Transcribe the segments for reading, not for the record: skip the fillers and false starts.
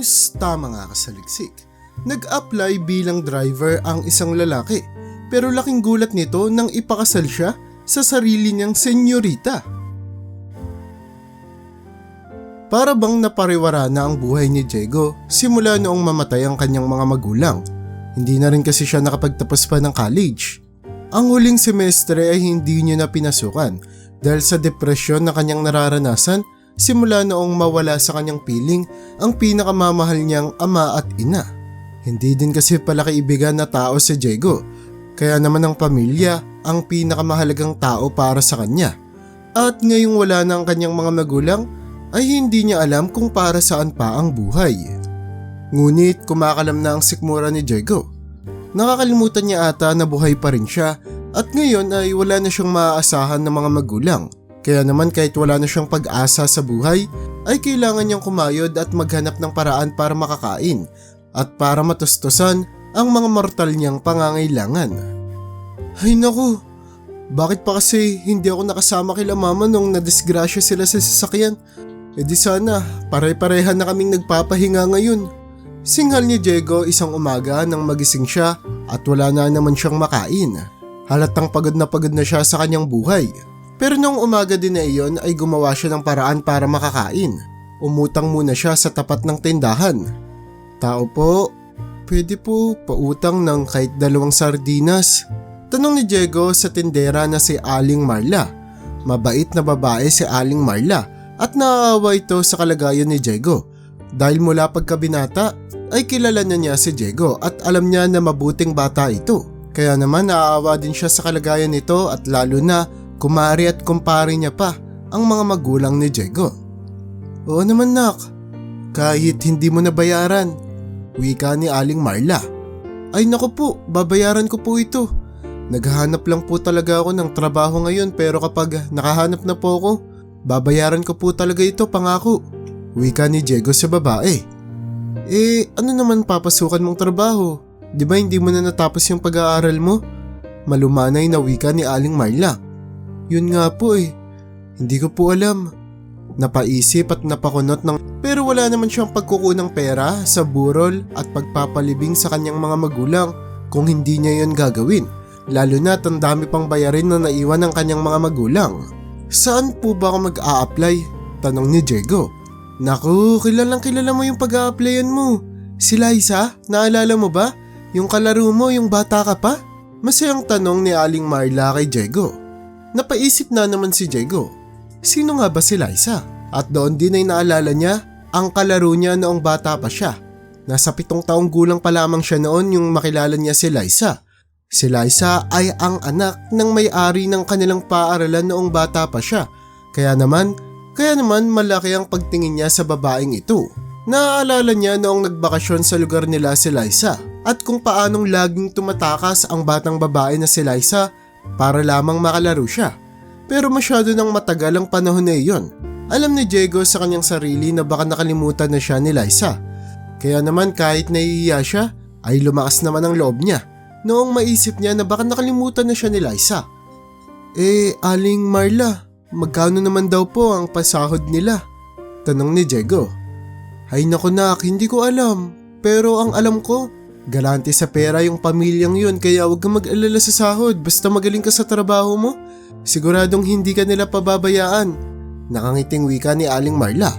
News, tama nga kasaliksik. Nag-apply bilang driver ang isang lalaki pero laking gulat nito nang ipakasal siya sa sarili niyang senyorita. Para bang napariwara na ang buhay ni Diego simula noong mamatay ang kanyang mga magulang. Hindi na rin kasi siya nakapagtapos pa ng college. Ang huling semestre ay hindi niya na pinasukan dahil sa depresyon na kanyang nararanasan simula noong mawala sa kanyang piling ang pinakamamahal niyang ama at ina. Hindi din kasi pala kaibigan na tao si Diego, kaya naman ang pamilya ang pinakamahalagang tao para sa kanya. At ngayong wala na ang kanyang mga magulang ay hindi niya alam kung para saan pa ang buhay. Ngunit kumakalam na ang sikmura ni Diego. Nakakalimutan niya ata na buhay pa rin siya at ngayon ay wala na siyang maaasahan ng mga magulang. Kaya naman kahit wala na siyang pag-asa sa buhay, ay kailangan niyang kumayod at maghanap ng paraan para makakain at para matustusan ang mga mortal niyang pangangailangan. Ay naku, bakit pa kasi hindi ako nakasama kila mama nung nadisgrasya sila sa sasakyan? E di sana, pare-parehan na kaming nagpapahinga ngayon. Singhal ni Diego isang umaga nang magising siya at wala na naman siyang makain. Halatang pagod na siya sa kanyang buhay. Pero noong umaga din na iyon ay gumawa siya ng paraan para makakain. Umutang muna siya sa tapat ng tindahan. Tao po, pwede po pautang ng kahit 2 sardinas? Tanong ni Diego sa tindera na si Aling Marla. Mabait na babae si Aling Marla at naaawa ito sa kalagayan ni Diego. Dahil mula pagkabinata ay kilala na niya si Diego at alam niya na mabuting bata ito. Kaya naman naaawa din siya sa kalagayan nito at lalo na kumari at kumpare niya pa ang mga magulang ni Diego. Oo naman nak, kahit hindi mo nabayaran, wika ni Aling Marla. Ay naku po, babayaran ko po ito. Naghahanap lang po talaga ako ng trabaho ngayon pero kapag nakahanap na po ako, babayaran ko po talaga ito, pangako. Wika ni Diego sa babae. Ano naman papasukan mong trabaho? Di ba hindi mo na natapos yung pag-aaral mo? Malumanay na wika ni Aling Marla. Yun nga po hindi ko po alam. Napaisip at napakunot pero wala naman siyang pagkukunang pera sa burol at pagpapalibing sa kanyang mga magulang kung hindi niya yun gagawin. Lalo na ang dami pang bayarin na naiwan ng kanyang mga magulang. Saan po ba ako mag-a-apply? Tanong ni Diego. Naku, kilala mo yung pag-a-applyan mo. Si Liza, naalala mo ba? Yung kalaro mo, yung bata ka pa? Masayang tanong ni Aling Marla kay Diego. Napaisip na naman si Diego. Sino nga ba si Liza? At doon din ay naalala niya ang kalaro niya noong bata pa siya. Nasa 7 taong gulang pa lamang siya noon yung makilala niya si Liza. Si Liza ay ang anak ng may-ari ng kanilang paaralan noong bata pa siya. Kaya naman malaki ang pagtingin niya sa babaeng ito. Naaalala niya noong nagbakasyon sa lugar nila si Liza at kung paanong laging tumatakas ang batang babae na si Liza para lamang makalaro siya. Pero masyado nang matagal ang panahon na iyon. Alam ni Diego sa kanyang sarili na baka nakalimutan na siya ni Liza. Kaya naman kahit nahihiya siya ay lumakas naman ang loob niya noong maisip niya na baka nakalimutan na siya ni Liza. Aling Marla, magkano naman daw po ang pasahod nila? Tanong ni Diego. Ay naku nak, hindi ko alam. Pero ang alam ko, galante sa pera yung pamilyang yun kaya huwag kang mag-alala sa sahod basta magaling ka sa trabaho mo. Siguradong hindi ka nila pababayaan. Nakangiting wika ni Aling Marla.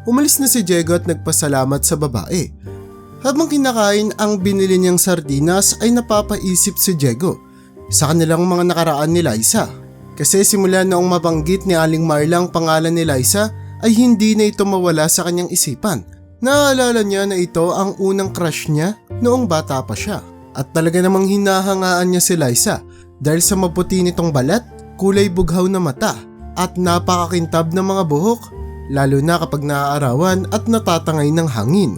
Umalis na si Diego at nagpasalamat sa babae. Habang kinakain ang binili niyang sardinas ay napapaisip si Diego sa kanilang mga nakaraan ni Liza. Kasi simula noong mabanggit ni Aling Marla ang pangalan ni Liza ay hindi na ito mawala sa kanyang isipan. Naalala niya na ito ang unang crush niya noong bata pa siya. At talaga namang hinahangaan niya si Liza dahil sa maputi nitong balat, kulay bughaw na mata at napakakintab ng mga buhok, lalo na kapag naaarawan at natatangay ng hangin.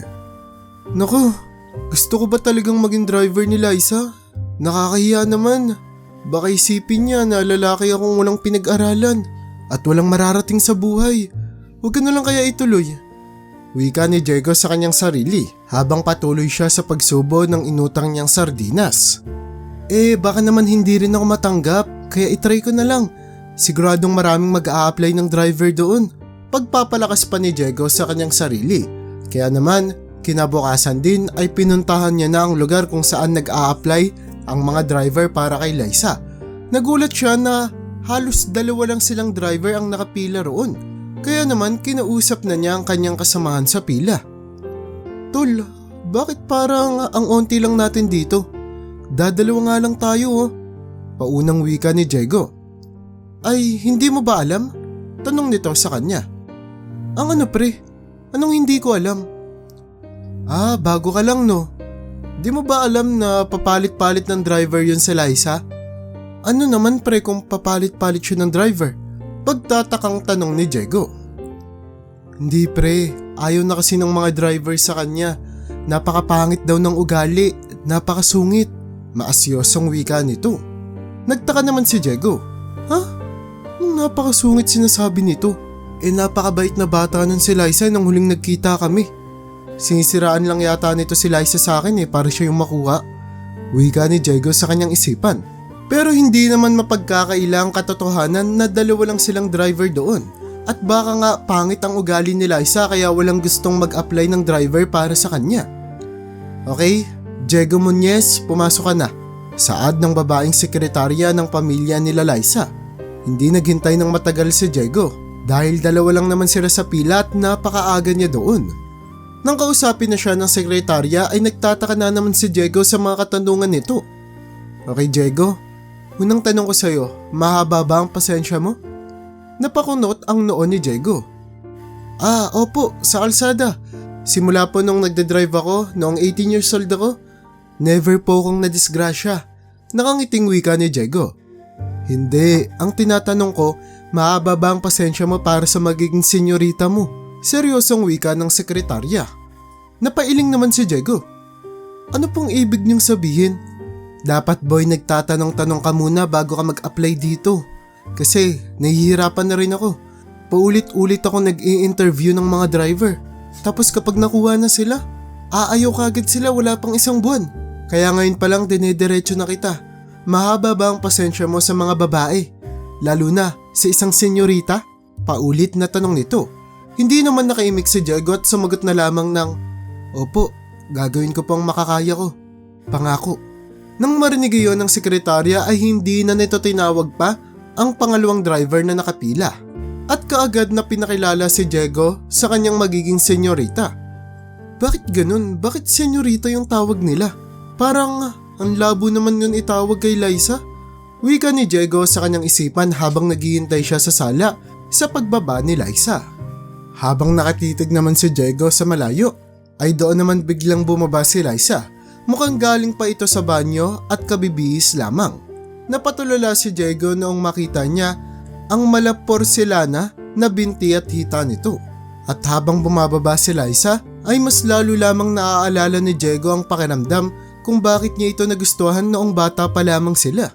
Naku, gusto ko ba talagang maging driver ni Liza? Nakakahiya naman. Baka isipin niya na lalaki akong walang pinag-aralan at walang mararating sa buhay. Huwag ka na lang kaya ituloy. Wika ni Diego sa kanyang sarili habang patuloy siya sa pagsubo ng inutang niyang sardinas. Baka naman hindi rin ako matanggap kaya itry ko na lang. Siguradong maraming mag-a-apply ng driver doon. Pagpapalakas pa ni Diego sa kanyang sarili. Kaya naman Kinabukasan din ay pinuntahan niya na ang lugar kung saan nag-a-apply ang mga driver para kay Liza. Nagulat siya na halos dalawa lang silang driver ang nakapila roon. Kaya naman kinausap na niya ang kanyang kasamahan sa pila. Tol, bakit parang ang onti lang natin dito? Dadalawa nga lang tayo oh. Paunang wika ni Diego. Ay, hindi mo ba alam? Tanong nito sa kanya. Ang ano pre? Anong hindi ko alam? Ah, bago ka lang no. Di mo ba alam na papalit-palit ng driver yun sa Liza? Ano naman pre kung papalit-palit siya ng driver? Pagtatakang tanong ni Diego. Hindi pre, ayaw na kasi ng mga driver sa kanya. Napakapangit daw ng ugali, napakasungit. Maasyosong wika nito. Nagtaka naman si Diego. Ha? Anong napakasungit sinasabi nito? Napakabait na bata nun si Liza nang huling nagkita kami. Sinisiraan lang yata nito si Liza sa akin para siya yung makuha. Wika ni Diego sa kanyang isipan. Pero hindi naman mapagkakailang katotohanan na dalawa lang silang driver doon. At baka nga pangit ang ugali ni Liza kaya walang gustong mag-apply ng driver para sa kanya. Okay, Diego Muñez, pumasok ka na. Saad ng babaeng sekretarya ng pamilya nila Liza. Hindi naghintay ng matagal si Diego dahil dalawa lang naman sila sa pila at napakaaga niya doon. Nang kausapin na siya ng sekretarya ay nagtataka na naman si Diego sa mga katanungan nito. Okay Diego, unang tanong ko sa'yo, mahaba ba ang pasensya mo? Napakunot ang noo ni Diego. Ah, opo, sa kalsada. Simula po nung nagdadrive ako, noong 18 years old ako, never po akong nadisgrasya. Nakangiting wika ni Diego. Hindi, ang tinatanong ko, mahaba ba ang pasensya mo para sa magiging senyorita mo? Seryosong wika ng sekretarya. Napailing naman si Diego. Ano pong ibig niyong sabihin? Dapat boy nagtatanong-tanong ka muna bago ka mag-apply dito. Kasi nahihirapan na rin ako. Paulit-ulit ako nag-i-interview ng mga driver. Tapos kapag nakuha na sila, aayaw kagad sila wala pang isang buwan. Kaya ngayon pa lang dinediretso na kita. Mahaba ba ang pasensya mo sa mga babae? Lalo na sa isang senyorita? Paulit na tanong nito. Hindi naman nakaimik si Diego at sumagot na lamang ng, Opo, gagawin ko pang makakaya ko. Pangako. Nang marinig iyon ng sekretarya ay hindi na nito tinawag pa ang pangalawang driver na nakapila. At kaagad na pinakilala si Diego sa kanyang magiging senyorita. Bakit ganun? Bakit senyorita yung tawag nila? Parang ang labo naman yun itawag kay Liza. Wika ni Diego sa kanyang isipan habang naghihintay siya sa sala sa pagbaba ni Liza. Habang nakatitig naman si Diego sa malayo, ay doon naman biglang bumaba si Liza. Mukhang galing pa ito sa banyo at kabibihis lamang. Napatulala si Diego noong makita niya ang malaporselana na binti at hita nito. At habang bumababa si Liza ay mas lalo lamang naaalala ni Diego ang pakiramdam kung bakit niya ito nagustuhan noong bata pa lamang sila.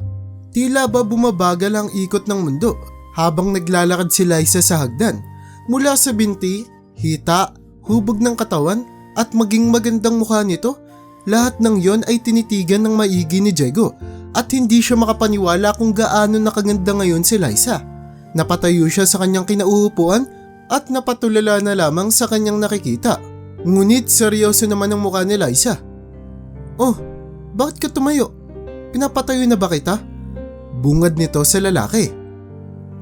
Tila ba bumabagal ang ikot ng mundo habang naglalakad si Liza sa hagdan. Mula sa binti, hita, hubog ng katawan at maging magandang mukha nito, lahat ng yon ay tinitigan ng maigi ni Diego at hindi siya makapaniwala kung gaano nakaganda ngayon si Liza. Napatayo siya sa kanyang kinauupuan at napatulala na lamang sa kanyang nakikita. Ngunit seryoso naman ang mukha ni Liza. Oh, bakit ka tumayo? Pinapatayo na ba kita? Bungad nito sa lalaki.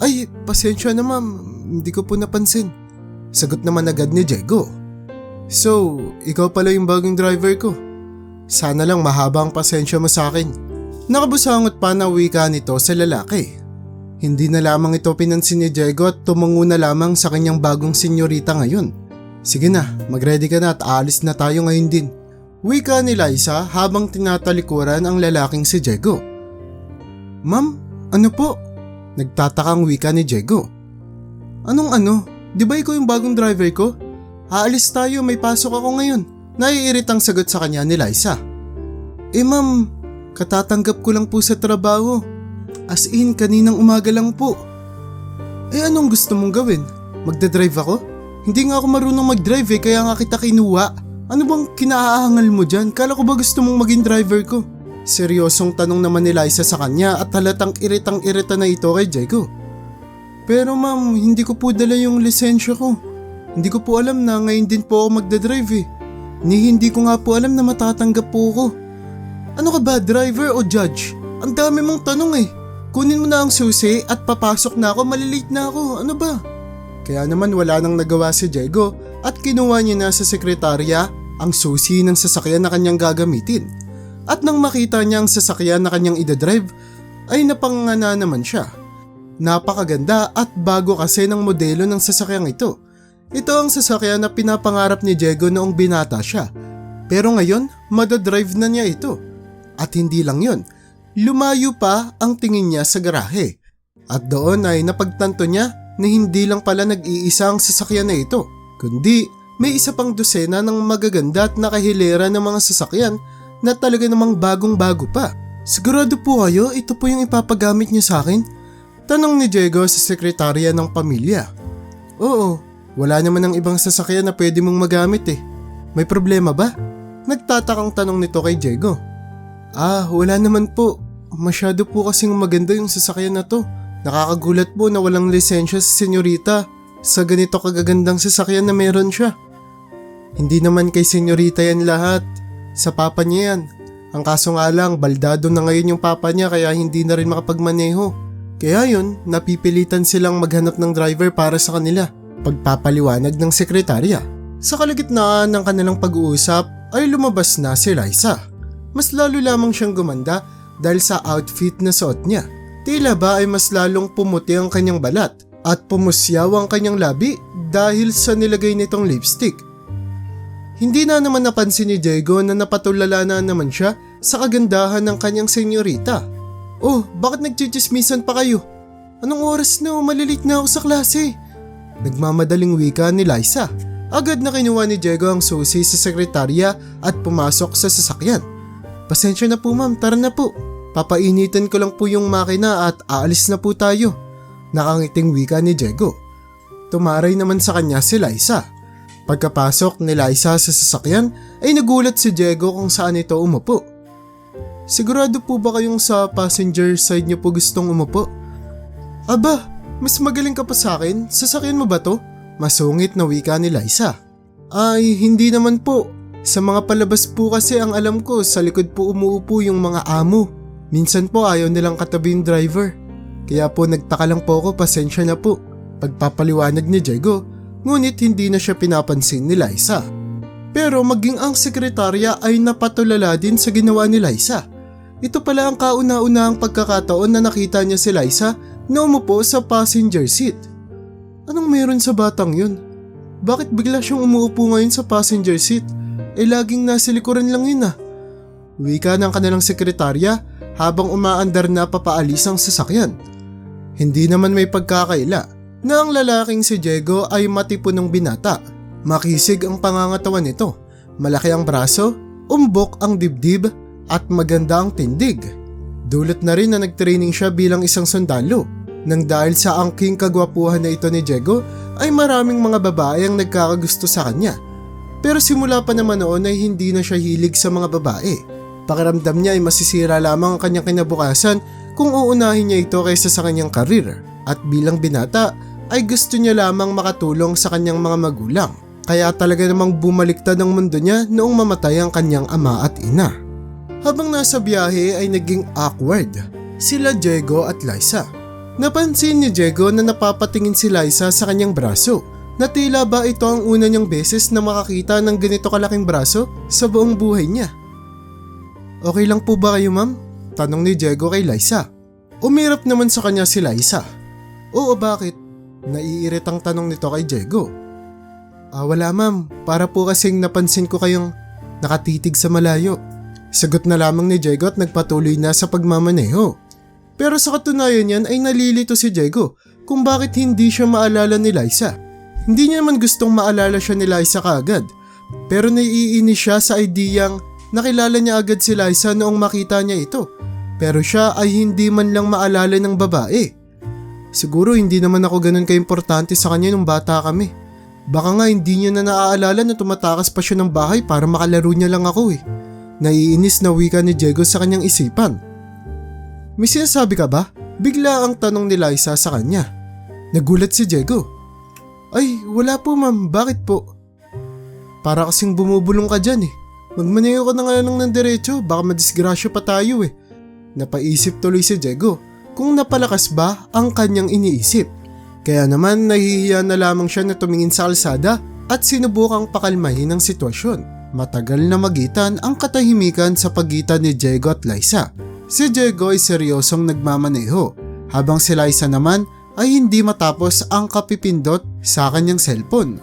Ay, pasensya na ma'am, hindi ko po napansin. Sagot naman agad ni Diego. So, ikaw pala yung bagong driver ko. Sana lang mahaba ang pasensya mo sa akin. Nakabusangot pa na wika nito sa lalaki. Hindi na lamang ito pinansin ni Diego at tumango na lamang sa kanyang bagong senyorita ngayon. Sige na, magready ka na at aalis na tayo ngayon din. Wika ni Liza habang tinatalikuran ang lalaking si Diego. Ma'am, ano po? Nagtatakang wika ni Diego. Anong ano? Di ba ikaw yung bagong driver ko? Aalis tayo, may pasok ako ngayon. Naiiritang sagot sa kanya ni Liza. Ma'am, katatanggap ko lang po sa trabaho. As in, kaninang umaga lang po. Anong gusto mong gawin? Magdadrive ako? Hindi nga ako marunong mag-drive kaya nga kita kinuha. Ano bang kinaahangal mo dyan? Kala ko ba gusto mong maging driver ko? Seryosong tanong naman ni Liza sa kanya at halatang iritang-irita na ito kay Diego. Pero ma'am, hindi ko po dala yung lisensya ko. Hindi ko po alam na ngayon din po ako magdadrive Ni hindi ko nga po alam na matatanggap po ko. Ano ka ba, driver o judge? Ang dami mong tanong eh. Kunin mo na ang susi at papasok na ako, malilate na ako. Ano ba? Kaya naman wala nang nagawa si Diego at kinuha niya na sa sekretarya ang susi ng sasakyan na kanyang gagamitin. At nang makita niya ang sasakyan na kanyang idadrive, ay napanganga naman siya. Napakaganda at bago kasi ng modelo ng sasakyang ito. Ito ang sasakyan na pinapangarap ni Diego noong binata siya. Pero ngayon, madadrive na niya ito. At hindi lang yun, lumayo pa ang tingin niya sa garahe. At doon ay napagtanto niya na hindi lang pala nag-iisa ang sasakyan na ito, kundi may isa pang dosena ng magaganda at nakahilera ng mga sasakyan na talaga namang bagong-bago pa. Sigurado po kayo ito po yung ipapagamit niyo sa akin? Tanong ni Diego sa sekretarya ng pamilya. Oo, wala naman ang ibang sasakyan na pwede mong magamit eh. May problema ba? Nagtatakang tanong nito kay Diego. Wala naman po. Masyado po kasing maganda yung sasakyan na to. Nakakagulat po na walang lisensya si senyorita sa ganito kagagandang sasakyan na meron siya. Hindi naman kay senyorita yan lahat. Sa papa niya yan. Ang kaso nga lang, baldado na ngayon yung papa niya kaya hindi na rin makapagmaneho. Kaya yun, napipilitan silang maghanap ng driver para sa kanila. Pagpapaliwanag ng sekretarya. Sa kalagitnaan ng kanilang pag-uusap ay lumabas na si Liza. Mas lalo lamang siyang gumanda dahil sa outfit na suot niya. Tila ba ay mas lalong pumuti ang kanyang balat at pumusyaw ang kanyang labi dahil sa nilagay nitong lipstick. Hindi na naman napansin ni Diego na napatulala na naman siya sa kagandahan ng kanyang senyorita. Oh, bakit nagchichismisan pa kayo? Anong oras na? Malilit na ako sa klase. Nagmamadaling wika ni Liza. Agad na kinuha ni Diego ang susi sa sekretarya at pumasok sa sasakyan. Pasensya na po ma'am, tara na po. Papainitin ko lang po yung makina at aalis na po tayo. Nakangiting wika ni Diego. Tumaray naman sa kanya si Liza. Pagkapasok ni Liza sa sasakyan ay nagulat si Diego kung saan ito umupo. Sigurado po ba kayong sa passenger side niyo po gustong umupo? Aba, mas magaling ka pa sa akin, sasakyan mo ba to? Masungit na wika ni Liza. Ay, hindi naman po. Sa mga palabas po kasi ang alam ko sa likod po umuupo yung mga amo. Minsan po ayaw nilang katabi yung driver. Kaya po nagtaka lang po ako, pasensya na po. Pagpapaliwanag ni Diego, ngunit hindi na siya pinapansin ni Liza. Pero maging ang sekretarya ay napatulala din sa ginawa ni Liza. Ito pala ang kauna-unahang pagkakataon na nakita niya si Liza na umupo sa passenger seat. Anong meron sa batang yun? Bakit bigla siyang umuupo ngayon sa passenger seat? Laging nasa likuran lang yun ah. Wika ng kanilang sekretarya habang umaandar na papaalis ang sasakyan. Hindi naman may pagkakaila na ang lalaking si Diego ay matipo ng binata. Makisig ang pangangatawan nito, malaki ang braso, umbok ang dibdib at maganda ang tindig. Dulot na rin na nagtraining siya bilang isang sundalo. Nang dahil sa angking kagwapuhan na ito ni Diego ay maraming mga babae ang nagkakagusto sa kanya. Pero simula pa naman noon ay hindi na siya hilig sa mga babae. Pakiramdam niya ay masisira lamang ang kanyang kinabukasan kung uunahin niya ito kaysa sa kanyang karir. At bilang binata ay gusto niya lamang makatulong sa kanyang mga magulang. Kaya talaga namang bumaliktad ang mundo niya noong mamatay ang kanyang ama at ina. Habang nasa biyahe ay naging awkward sila Diego at Liza. Napansin ni Diego na napapatingin si Liza sa kanyang braso. Na tila ba ito ang una niyang beses na makakita ng ganito kalaking braso sa buong buhay niya. Okay lang po ba kayo ma'am? Tanong ni Diego kay Liza. Umirap naman sa kanya si Liza. Oo, bakit? Naiiritang tanong nito kay Diego. Wala ma'am, para po kasing napansin ko kayong nakatitig sa malayo. Sagot na lamang ni Diego at nagpatuloy na sa pagmamaneho. Pero sa katunayan niyan ay nalilito si Diego kung bakit hindi siya maalala ni Liza. Hindi niya naman gustong maalala siya ni Liza kaagad. Pero naiinis siya sa ideyang nakilala niya agad si Liza noong makita niya ito. Pero siya ay hindi man lang maalala ng babae. Siguro hindi naman ako ganun kaimportante sa kanya nung bata kami. Baka nga hindi niya na naaalala na tumatakas pa siya ng bahay para makalaro niya lang ako eh. Naiinis na wika ni Diego sa kanyang isipan. May sinasabi ka ba? Bigla ang tanong ni Liza sa kanya. Nagulat si Diego. Ay, wala po ma'am, bakit po? Para kasing bumubulong ka dyan eh. Magmaneho ka na nga lang ng diretso, baka madisgrasya pa tayo eh. Napaisip tuloy si Diego kung napalakas ba ang kanyang iniisip. Kaya naman nahihiya na lamang siya na tumingin sa kalsada at sinubukang pakalmahin ang sitwasyon. Matagal na magitan ang katahimikan sa pagitan ni Diego at Liza. Si Diego ay seryosong nagmamaneho, habang si Liza naman ay hindi matapos ang kapipindot sa kanyang cellphone.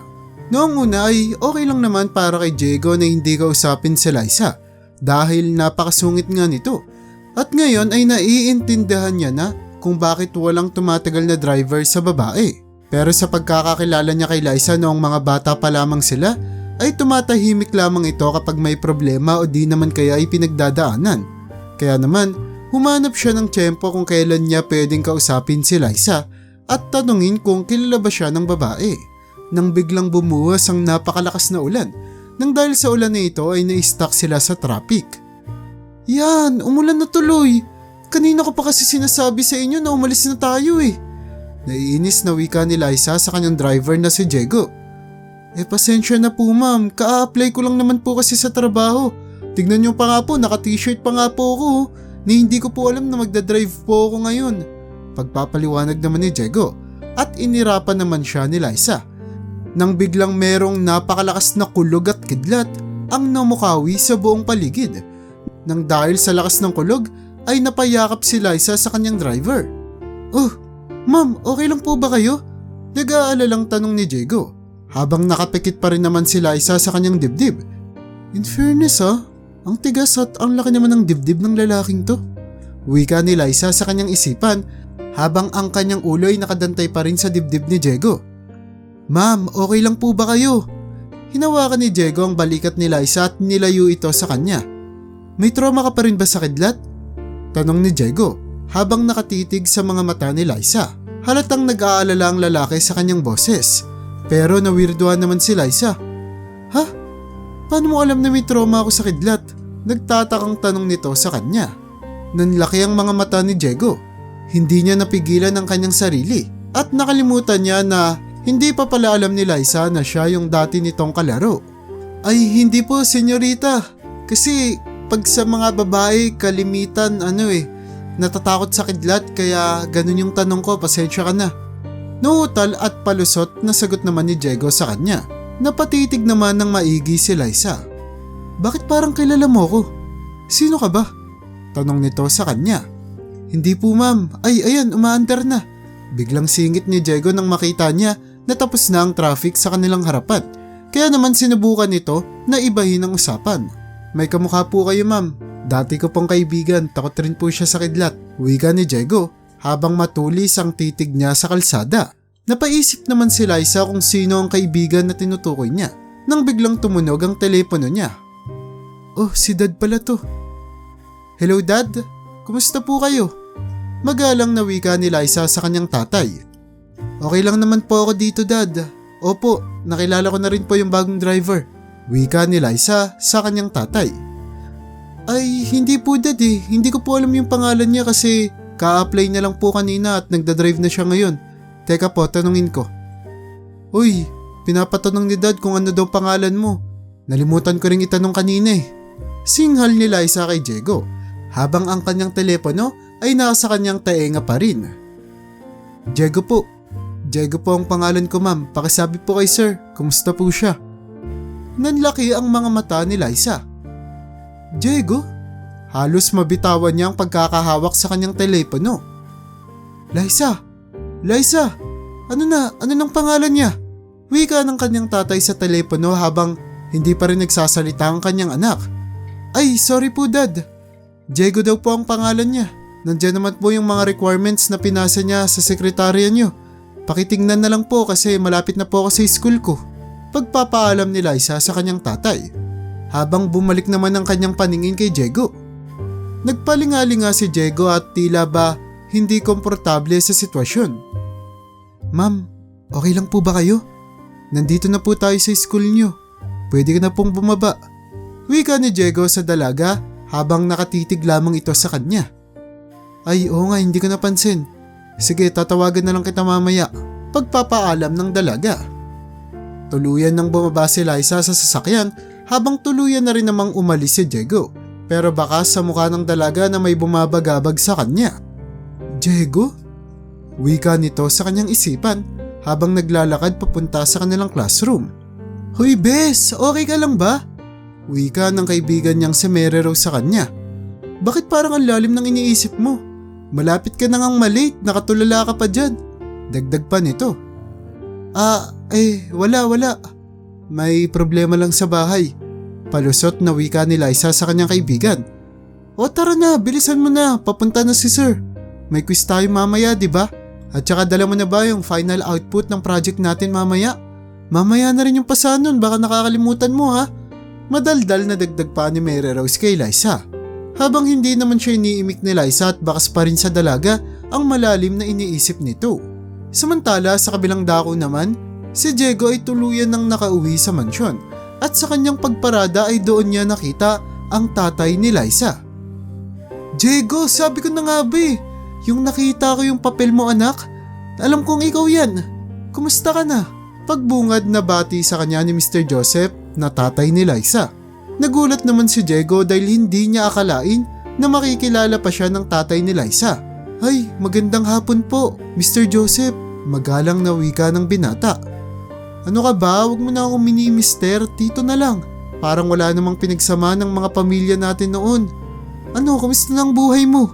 Noong una ay okay lang naman para kay Diego na hindi kausapin si Liza dahil napakasungit nga nito. At ngayon ay naiintindihan niya na kung bakit walang tumatagal na driver sa babae. Pero sa pagkakakilala niya kay Liza noong mga bata pa lamang sila, ay tumatahimik lamang ito kapag may problema o di naman kaya ay pinagdadaanan. Kaya naman, humanap siya ng tiyempo kung kailan niya pwedeng kausapin si Liza at tanungin kung kilala ba siya ng babae. Nang biglang bumuhos ang napakalakas na ulan, nang dahil sa ulan na ito ay na-stuck sila sa traffic. Yan, umulan na tuloy. Kanina ko pa kasi sinasabi sa inyo na umalis na tayo eh. Naiinis na wika ni Liza sa kanyang driver na si Diego. Pasensya na po ma'am, ka-apply ko lang naman po kasi sa trabaho. Tignan niyo pa nga po, naka-t-shirt pa nga po ako. Ni hindi ko po alam na magdadrive po ako ngayon. Pagpapaliwanag naman ni Diego at inirapan naman siya ni Liza. Nang biglang merong napakalakas na kulog at kidlat ang namukawi sa buong paligid. Nang dahil sa lakas ng kulog ay napayakap si Liza sa kanyang driver. Oh, ma'am, okay lang po ba kayo? Nag-aalalang tanong ni Diego habang nakapikit pa rin naman si Liza sa kanyang dibdib. In fairness ang tigas at ang laki naman ng dibdib ng lalaking to. Wika ni Liza sa kanyang isipan habang ang kanyang ulo ay nakadantay pa rin sa dibdib ni Diego. Ma'am, okay lang po ba kayo? Hinawakan ni Diego ang balikat ni Liza at nilayo ito sa kanya. May trauma ka pa rin ba sa kidlat? Tanong ni Diego habang nakatitig sa mga mata ni Liza. Halatang nag-aalala ang lalaki sa kanyang boses. Pero nawirduhan naman si Liza. Ha? Paano mo alam na may trauma ako sa kidlat? Nagtatakang tanong nito sa kanya. Nanlaki ang mga mata ni Diego. Hindi niya napigilan ang kanyang sarili at nakalimutan niya na hindi pa pala alam ni Liza na siya yung dati nitong kalaro. Ay hindi po senyorita. Kasi pag sa mga babae kalimitan natatakot sa kidlat kaya ganun yung tanong ko, pasensya ka na. Nauutal at palusot na sagot naman ni Diego sa kanya. Napatitig naman ng maigi si Liza. Bakit parang kilala mo ko? Sino ka ba? Tanong nito sa kanya. Hindi po ma'am, ay ayan umaandar na. Biglang singit ni Diego nang makita niya na tapos na ang traffic sa kanilang harapan. Kaya naman sinubukan nito na ibahin ang usapan. May kamukha po kayo ma'am. Dati ko pong kaibigan, takot rin po siya sa kidlat. Wika ni Diego habang matulis ang titig niya sa kalsada. Napaisip naman si Liza kung sino ang kaibigan na tinutukoy niya nang biglang tumunog ang telepono niya. Oh, si Dad pala to. Hello Dad, kumusta po kayo? Magalang na wika ni Liza sa kanyang tatay. Okay lang naman po ako dito Dad. Opo, nakilala ko na rin po yung bagong driver. Wika ni Liza sa kanyang tatay. Ay, hindi po Dad eh. Hindi ko po alam yung pangalan niya kasi ka-apply na lang po kanina at nagdadrive na siya ngayon. Teka po, tanungin ko. Uy, pinapatanong ni Dad kung ano daw pangalan mo. Nalimutan ko ring itanong kanina eh. Singhal ni Liza kay Diego habang ang kanyang telepono ay nasa kanyang taenga pa rin. Diego po. Diego po ang pangalan ko ma'am. Pakisabi po kay sir, kumusta po siya? Nanlaki ang mga mata ni Liza. Diego? Halos mabitawan niya ang pagkakahawak sa kanyang telepono. Liza! Liza! Ano nang pangalan niya? Wika ng kanyang tatay sa telepono habang hindi pa rin nagsasalita ang kanyang anak. Ay, sorry po Dad. Diego daw po ang pangalan niya. Nandiyan naman po yung mga requirements na pinasa niya sa sekretarya niyo. Pakitingnan na lang po kasi malapit na po ako sa school ko. Pagpapaalam ni Liza sa kanyang tatay. Habang bumalik naman ang kanyang paningin kay Diego. Nagpalingalinga si Diego at tila ba hindi komportable sa sitwasyon. Ma'am, okay lang po ba kayo? Nandito na po tayo sa school niyo. Pwede ka na pong bumaba. Wika ni Diego sa dalaga habang nakatitig lamang ito sa kanya. Ay, oo nga, hindi ko napansin. Sige, tatawagan na lang kita mamaya. Pagpapaalam ng dalaga. Tuluyan nang bumaba si Liza sa sasakyan habang tuluyan na rin namang umalis si Diego. Pero baka sa mukha ng dalaga na may bumabagabag sa kanya. Diego? Wika nito sa kanyang isipan habang naglalakad papunta sa kanilang classroom. Hoy Bes, okay ka lang ba? Wika ng kaibigan niyang si Mary Rose sa kanya. Bakit parang ang lalim ng iniisip mo? Malapit ka na ngang malate, nakatulala ka pa dyan. Dagdag pa nito. Wala. May problema lang sa bahay. Palusot na wika ni Liza sa kanyang kaibigan. O tara na, bilisan mo na, papunta na si sir. May quiz tayo mamaya, di ba? At saka dala mo na ba yung final output ng project natin mamaya? Mamaya na rin yung pasa nun, baka nakakalimutan mo ha. Madaldal na dagdag pa ni Mary Rose kay Liza. Habang hindi naman siya iniimik ni Liza at bakas pa rin sa dalaga ang malalim na iniisip nito. Samantala sa kabilang dako naman, si Diego ay tuluyan nang nakauwi sa mansyon at sa kanyang pagparada ay doon niya nakita ang tatay ni Liza. Diego, sabi ko na nga ba yung nakita ko yung papel mo anak, alam kong ikaw yan. Kumusta ka na? Pagbungad na bati sa kanya ni Mr. Joseph na tatay ni Liza. Nagulat naman si Diego dahil hindi niya akalain na makikilala pa siya ng tatay ni Liza. Ay, magandang hapon po, Mr. Joseph. Magalang na wika ng binata. Ano ka ba? Huwag mo na akong mini-mister, tito na lang. Parang wala namang pinagsama ng mga pamilya natin noon. Ano, kamusta na ang buhay mo?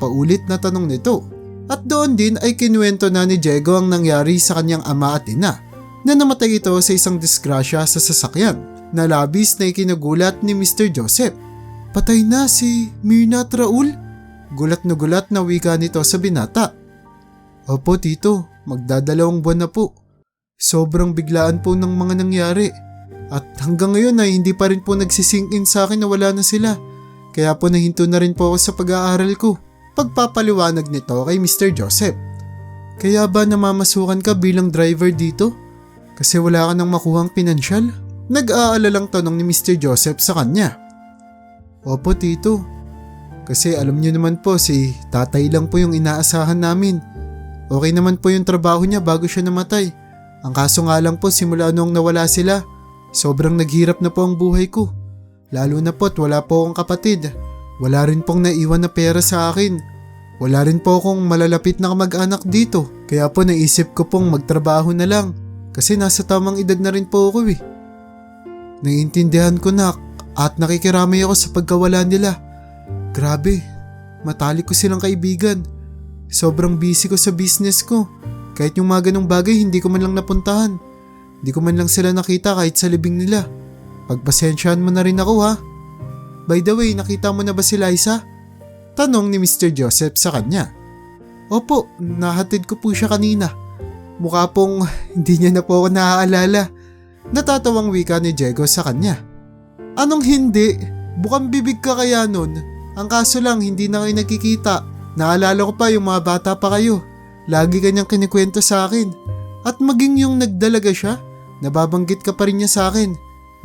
Paulit na tanong nito. At doon din ay kinuwento na ni Diego ang nangyari sa kanyang ama at ina na namatay ito sa isang disgrasya sa sasakyan na labis na ikinagulat ni Mr. Joseph. Patay na si Mirna at Raul? Gulat na wika nito sa binata. Opo tito, magdadalawang buwan na po. Sobrang biglaan po ng mga nangyari. At hanggang ngayon ay hindi pa rin po nagsisink in sa akin na wala na sila. Kaya po nahinto na rin po ako sa pag-aaral ko. Pagpapaliwanag nito kay Mr. Joseph. Kaya ba namamasukan ka bilang driver dito? Kasi wala ka nang makuhang pinansyal? Nag-aalalang tanong ni Mr. Joseph sa kanya. Opo tito. Kasi alam niyo naman po si tatay lang po yung inaasahan namin. Okay naman po yung trabaho niya bago siya namatay. Ang kaso nga lang po simula noong nawala sila, sobrang naghirap na po ang buhay ko. Lalo na po't wala po akong kapatid. Wala rin pong naiwan na pera sa akin. Wala rin po akong malalapit na kamag-anak dito. Kaya po naisip ko pong magtrabaho na lang. Kasi nasa tamang edad na rin po ako eh. Naiintindihan ko na at nakikiramay ako sa pagkawala nila. Grabe, matalik ko silang kaibigan. Sobrang busy ko sa business ko. Kahit yung mga ganong bagay hindi ko man lang napuntahan. Hindi ko man lang sila nakita kahit sa libing nila. Pagpasensyahan mo na rin ako ha. By the way, nakita mo na ba si Liza? Tanong ni Mr. Joseph sa kanya. Opo, nahatid ko po siya kanina. Mukha pong hindi niya na po ako naaalala. Natatawang wika ni Diego sa kanya. Anong hindi? Bukang bibig ka kaya nun. Ang kaso lang hindi na kayo nagkikita. Naalala ko pa yung mga bata pa kayo. Lagi kanyang kinikwento sa akin. At maging yung nagdalaga siya, nababanggit ka pa rin niya sa akin.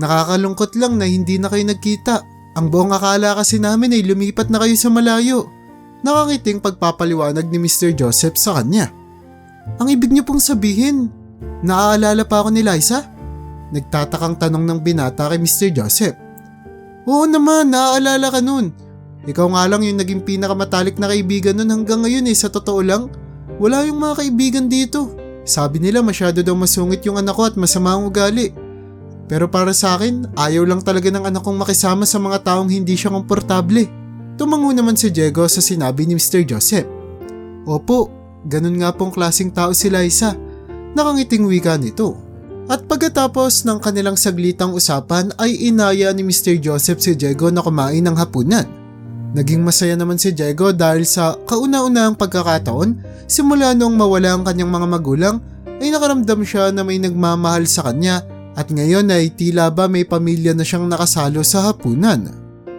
Nakakalungkot lang na hindi na kayo nagkita. Ang buong akala kasi namin ay lumipat na kayo sa malayo. Nakangiting pagpapaliwanag ni Mr. Joseph sa kanya. Ang ibig niyo pong sabihin, naaalala pa ako ni Liza? Nagtatakang tanong ng binata kay Mr. Joseph. Oo naman, naaalala ka nun. Ikaw nga lang yung naging pinakamatalik na kaibigan nun hanggang ngayon sa totoo lang. Wala yung mga kaibigan dito. Sabi nila masyado daw masungit yung anak ko at masama ang ugali. Pero para sa akin, ayaw lang talaga ng anak kong makisama sa mga taong hindi siya komportable. Tumango naman si Diego sa sinabi ni Mr. Joseph. Opo, ganun nga pong klaseng tao si Liza. Nakangiting wika nito. At pagkatapos ng kanilang saglitang usapan ay inaya ni Mr. Joseph si Diego na kumain ng hapunan. Naging masaya naman si Diego dahil sa kauna-unahang pagkakataon, simula noong mawala ang kanyang mga magulang, ay nakaramdam siya na may nagmamahal sa kanya at ngayon ay tila ba may pamilya na siyang nakasalo sa hapunan.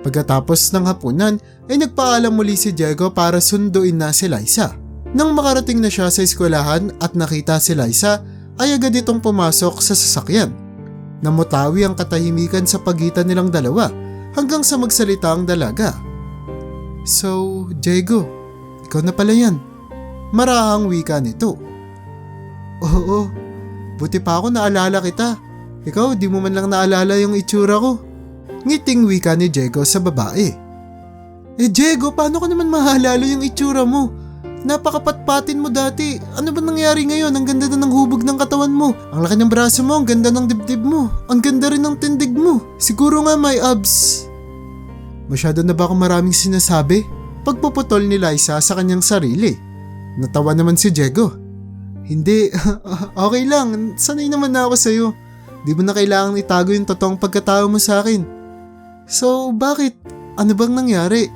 Pagkatapos ng hapunan ay nagpaalam muli si Diego para sunduin na si Liza. Nang makarating na siya sa eskwelahan at nakita si Liza, ay agad itong pumasok sa sasakyan. Namutawi ang katahimikan sa pagitan nilang dalawa hanggang sa magsalita ang dalaga. So, Diego, ikaw na pala yan. Marahang wika nito. Oo, Buti pa ako naalala kita. Ikaw, di mo man lang naalala yung itsura ko. Ngiting wika ni Diego sa babae. Diego, paano ko naman mahalala yung itsura mo? Napakapatpatin mo dati. Ano ba nangyari ngayon? Ang ganda na ng hubog ng katawan mo. Ang laki ng braso mo, ang ganda ng dibdib mo. Ang ganda rin ng tindig mo. Siguro nga may abs. Masyado na ba akong maraming sinasabi? Pagpuputol ni Liza sa kanyang sarili. Natawa naman si Diego. Hindi, okay lang. Sanay naman na ako sa'yo. Di mo na kailangang itago yung totoong pagkatao mo sa akin. So, bakit? Ano bang nangyari?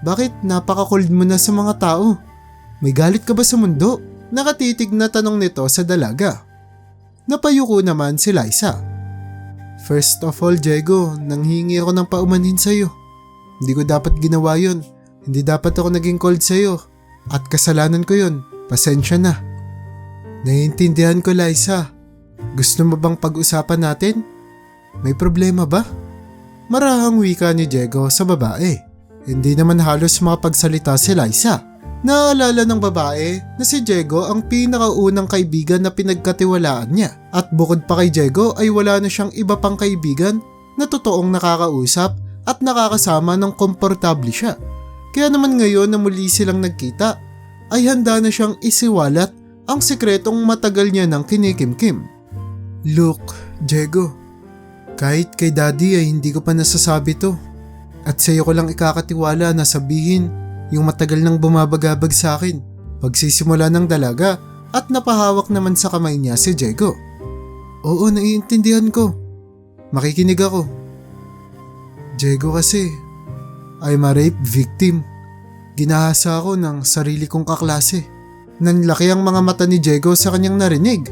Bakit napaka-cold mo na sa mga tao? May galit ka ba sa mundo? Nakatitig na tanong nito sa dalaga. Napayuko naman si Liza. First of all, Diego, nanghingi ako ng paumanhin sa'yo. Hindi ko dapat ginawa yun. Hindi dapat ako naging cold sa'yo. At kasalanan ko yun. Pasensya na. Naiintindihan ko, Liza. Gusto mo bang pag-usapan natin? May problema ba? Marahang wika ni Diego sa babae. Hindi naman halos makapagsalita si Liza. Naalala ng babae na si Diego ang pinakaunang kaibigan na pinagkatiwalaan niya. At bukod pa kay Diego ay wala na siyang iba pang kaibigan na totoong nakakausap at nakakasama ng komportable siya. Kaya naman ngayon na muli silang nagkita ay handa na siyang isiwalat ang sekretong matagal niya nang kinikimkim. Look, Diego, kahit kay Daddy ay hindi ko pa nasasabi to. At sa'yo ko lang ikakatiwala na sabihin yung matagal nang bumabagabag sa akin. Pagsisimula ng dalaga at napahawak naman sa kamay niya si Diego. Oo, naiintindihan ko. Makikinig ako. Diego kasi, I'm a rape victim. Ginahasa ako ng sarili kong kaklase. Nanlaki ang mga mata ni Diego sa kanyang narinig.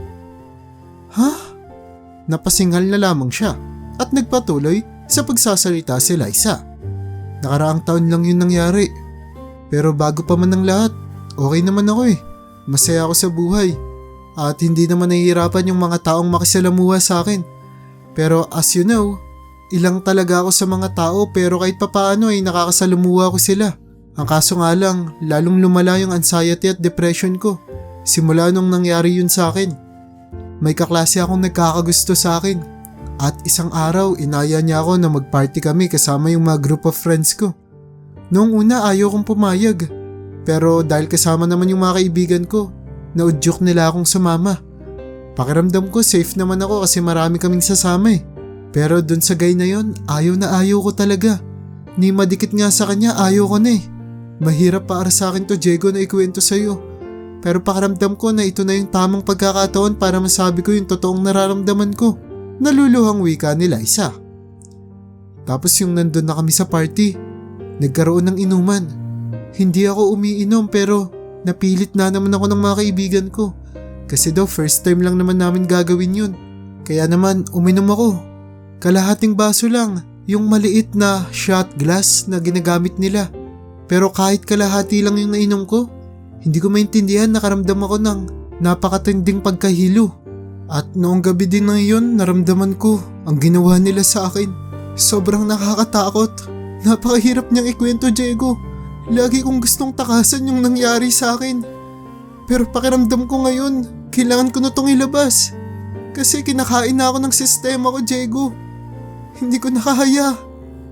Ha? Napasinghal na lamang siya at nagpatuloy sa pagsasalita si Liza. Nakaraang taon lang yun nangyari. Pero bago pa man ang lahat, okay naman ako eh. Masaya ako sa buhay. At hindi naman nahihirapan yung mga taong makisalamuha sa akin. Pero as you know, ilang talaga ako sa mga tao pero kahit papaano ay nakakasalamuha ko sila. Ang kaso nga lang, lalong lumala yung anxiety at depression ko. Simula nung nangyari yun sa akin. May kaklase akong nagkakagusto sa akin. At isang araw, inaya niya ako na mag-party kami kasama yung mga group of friends ko. Noong una ayaw kong pumayag. Pero dahil kasama naman yung mga kaibigan ko, naudyok nila akong sumama. Pakiramdam ko safe naman ako kasi marami kaming sasama eh. Pero dun sa guy na yon, ayaw ko talaga. Ni madikit nga sa kanya, ayaw ko na eh. Mahirap para sa akin to, Diego, na ikuwento sa'yo. Pero pakiramdam ko na ito na yung tamang pagkakataon para masabi ko yung totoong nararamdaman ko. Naluluhang wika ni Liza. Tapos yung nandun na kami sa party, nagkaroon ng inuman. Hindi ako umiinom pero napilit na naman ako ng mga kaibigan ko. Kasi daw first time lang naman namin gagawin yun. Kaya naman uminom ako. Kalahating baso lang, yung maliit na shot glass na ginagamit nila. Pero kahit kalahati lang yung nainom ko, hindi ko maintindihan, nakaramdam ako ng napakatinding pagkahilo. At noong gabi din na yun, naramdaman ko ang ginawa nila sa akin. Sobrang nakakatakot. Napakahirap niyang ikwento, Diego. Lagi kong gustong takasan yung nangyari sa akin. Pero pakiramdam ko ngayon, kailangan ko na itong ilabas. Kasi kinakain na ako ng sistema ko, Diego. Hindi ko nakahaya.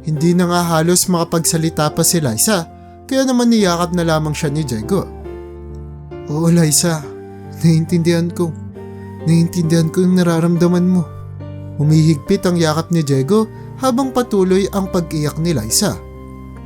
Hindi na nga halos makapagsalita pa si Liza, kaya naman niyakap na lamang siya ni Diego. Oo, Liza, naiintindihan ko. Naiintindihan ko yung nararamdaman mo. Humihigpit ang yakap ni Diego habang patuloy ang pag-iyak ni Liza.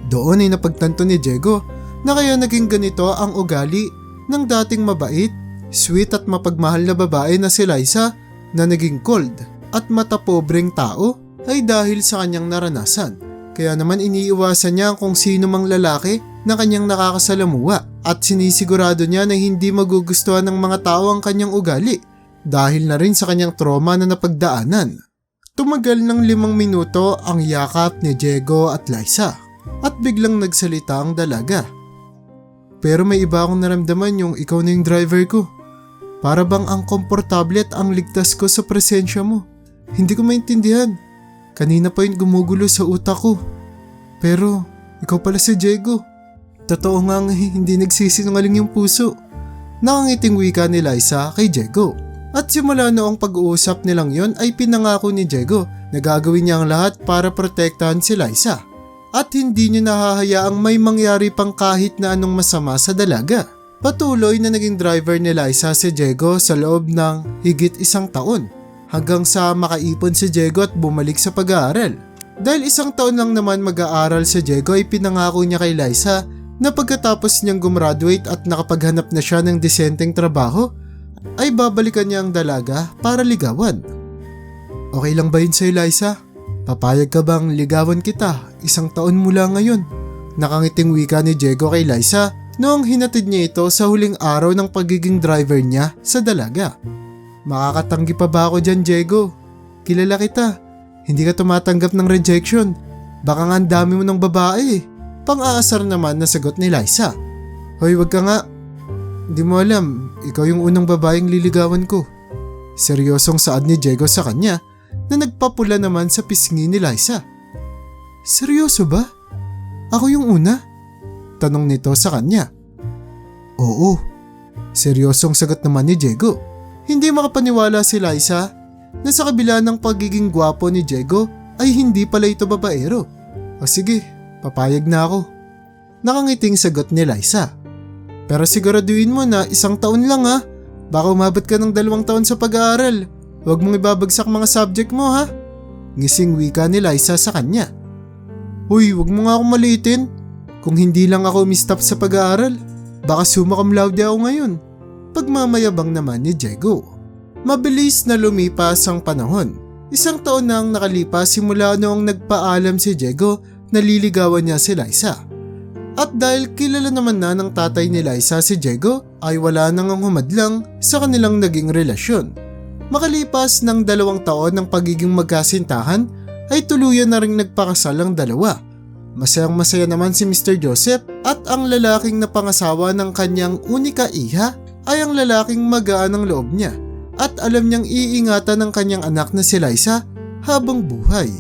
Doon ay napagtanto ni Diego na kaya naging ganito ang ugali ng dating mabait, sweet at mapagmahal na babae na si Liza na naging cold at matapobreng tao ay dahil sa kanyang naranasan. Kaya naman iniiwasan niya kung sino mang lalaki na kanyang nakakasalamuha at sinisigurado niya na hindi magugustuhan ng mga tao ang kanyang ugali dahil na rin sa kanyang trauma na napagdaanan. Tumagal ng 5 minuto ang yakap ni Diego at Liza at biglang nagsalita ang dalaga. Pero may iba akong naramdaman yung ikaw na yung driver ko. Para bang ang komportable at ang ligtas ko sa presensya mo. Hindi ko maintindihan. Kanina pa yun gumugulo sa utak ko. Pero ikaw pala si Diego. Totoo nga hindi nagsisinungaling yung puso. Nakangiting wika ni Liza kay Diego. At simula noong pag-uusap nilang yon ay pinangako ni Diego na gagawin niya ang lahat para protektahan si Liza. At hindi niya nahahayaang may mangyari pang kahit na anong masama sa dalaga. Patuloy na naging driver ni Liza si Diego sa loob ng higit 1 taon hanggang sa makaipon si Diego at bumalik sa pag-aaral. Dahil 1 taon lang naman mag-aaral si Diego ay pinangako niya kay Liza na pagkatapos niyang gumraduate at nakapaghanap na siya ng disenteng trabaho ay babalikan niya ang dalaga para ligawan. Okay lang ba yun sa'yo, Liza? Papayag ka bang ligawan kita 1 taon mula ngayon? Nakangiting wika ni Diego kay Liza noong hinatid niya ito sa huling araw ng pagiging driver niya sa dalaga. Makakatanggi pa ba ako dyan, Diego? Kilala kita. Hindi ka tumatanggap ng rejection. Baka nga ang dami mo ng babae. Pang-aasar naman na sagot ni Liza. Hoy, wag ka nga. Hindi mo alam, ikaw yung unang babaeng liligawan ko. Seryosong saad ni Diego sa kanya na nagpapula naman sa pisngi ni Liza. Seryoso ba? Ako yung una? Tanong nito sa kanya. Oo. Seryosong sagot naman ni Diego. Hindi makapaniwala si Liza na sa kabila ng pagiging gwapo ni Diego ay hindi pala ito babaero. O sige, papayag na ako. Nakangiting sagot ni Liza. Pero siguraduhin mo na 1 taon lang ha. Baka umabot ka ng 2 taon sa pag-aaral. Huwag mong ibabagsak mga subject mo ha. Ngising wika ni Liza sa kanya. Uy, huwag mo nga akong maliitin. Kung hindi lang ako umistap sa pag-aaral, baka summa cum laude ako ngayon. Pagmamayabang naman ni Diego. Mabilis na lumipas ang panahon. 1 taon na ang nakalipas simula noong nagpaalam si Diego na liligawan niya si Liza. At dahil kilala naman na ng tatay ni Liza si Diego ay wala nang humadlang sa kanilang naging relasyon. Makalipas ng 2 taon ng pagiging magkasintahan ay tuluyan na ring nagpakasal ang dalawa. Masayang masaya naman si Mr. Joseph at ang lalaking napangasawa ng kanyang unika iha ay ang lalaking magaan ang loob niya at alam niyang iingatan ng kanyang anak na si Liza habang buhay.